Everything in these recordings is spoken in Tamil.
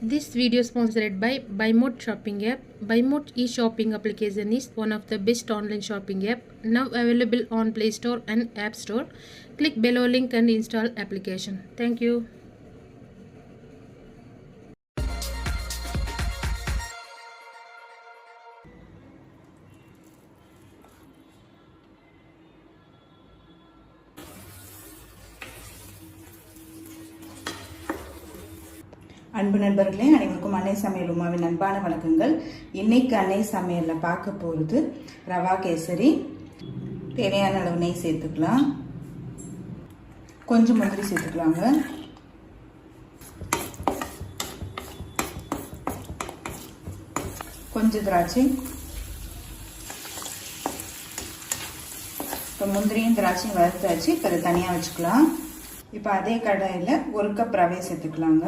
This video is sponsored by BuyMode shopping app. BuyMode e-shopping application is one of the best online shopping app now available on Play Store and App Store. Click below link and install application. Thank you. அன்பு நண்பர்களே, அனைவருக்கும் அன்னை சமையல் உமாவின் அன்பான வணக்கங்கள். இன்னைக்கு அன்னை சமையல்ல பார்க்க போறது ரவா கேசரி. தேவையான அளவு நெய் சேர்த்துக்கலாம், கொஞ்சம் முந்திரி சேர்த்துக்கலாங்க, கொஞ்சம் திராட்சை. இப்போ முந்திரியும் திராட்சையும் வறுத்தாச்சு. இப்போ அதை தனியாக வச்சுக்கலாம். இப்போ அதே கடாயில் 1 கப் ரவை சேர்த்துக்கலாங்க.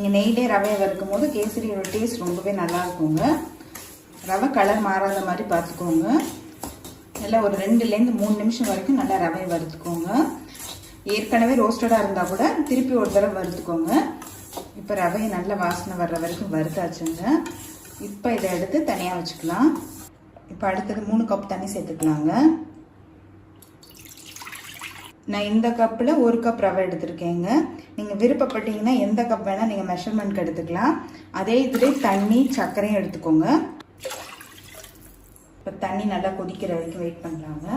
நீங்கள் நெய்லே ரவையை வறுக்கும் போது கேசரியோட டேஸ்ட் ரொம்பவே நல்லா இருக்குங்க. ரவை கலர் மாறாத மாதிரி பார்த்துக்கோங்க. நல்லா ஒரு 2லேருந்து 3 நிமிஷம் வரைக்கும் நல்லா ரவையை வறுத்துக்கோங்க. ஏற்கனவே ரோஸ்டடாக இருந்தால் கூட திருப்பி ஒரு தடவை வறுத்துக்கோங்க. இப்போ ரவையை நல்ல வாசனை வர்ற வரைக்கும் வறுத்தாச்சுங்க. இப்போ இதை எடுத்து தனியாக வச்சுக்கலாம். இப்போ அடுத்தது 3 கப் தண்ணி சேர்த்துக்கலாங்க. நான் இந்த கப்பில் 1 கப் ரவை எடுத்துருக்கேங்க. நீங்கள் விருப்பப்பட்டீங்கன்னா எந்த கப் வேணால் நீங்கள் மெஷர்மெண்ட்க்கு எடுத்துக்கலாம். அதே இதிலே தண்ணி சர்க்கரையும் எடுத்துக்கோங்க. இப்போ தண்ணி நல்லா கொதிக்கிற வரைக்கும் வெயிட் பண்ணலாங்க.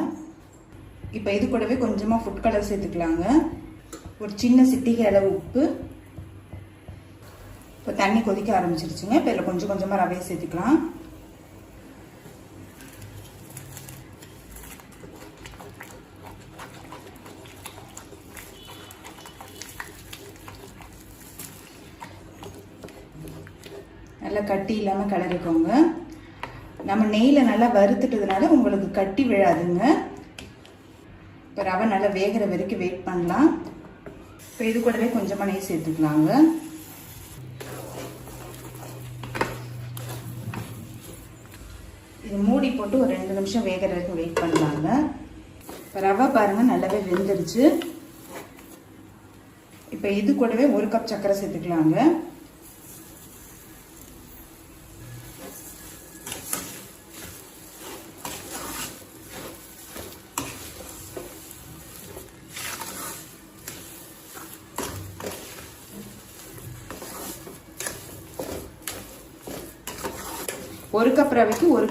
இப்போ இது கூடவே கொஞ்சமாக ஃபுட் கலர் சேர்த்துக்கலாங்க. ஒரு சின்ன சிட்டிகை அளவு உப்பு. இப்போ தண்ணி கொதிக்க ஆரம்பிச்சிருச்சுங்க. இப்போ இதில் கொஞ்சம் கொஞ்சமாக ரவையை சேர்த்துக்கலாம். நல்லா கட்டி இல்லாமல் கிளறிக்கோங்க. நம்ம நெய்யில் நல்லா வறுத்துட்டதுனால உங்களுக்கு கட்டி விழாதுங்க. இப்போ ரவை நல்லா வேகிற வரைக்கும் வெயிட் பண்ணலாம். இப்போ இது கூடவே கொஞ்சமாக நெய் சேர்த்துக்கலாங்க. இது மூடி போட்டு ஒரு 2 நிமிஷம் வேகிற வரைக்கும் வெயிட் பண்ணலாங்க. இப்போ ரவை பாருங்கள் நல்லாவே வெந்துருச்சு. இப்போ இது கூடவே 1 கப் சர்க்கரை சேர்த்துக்கலாங்க. ஒரு கப் ரவைக்கு 1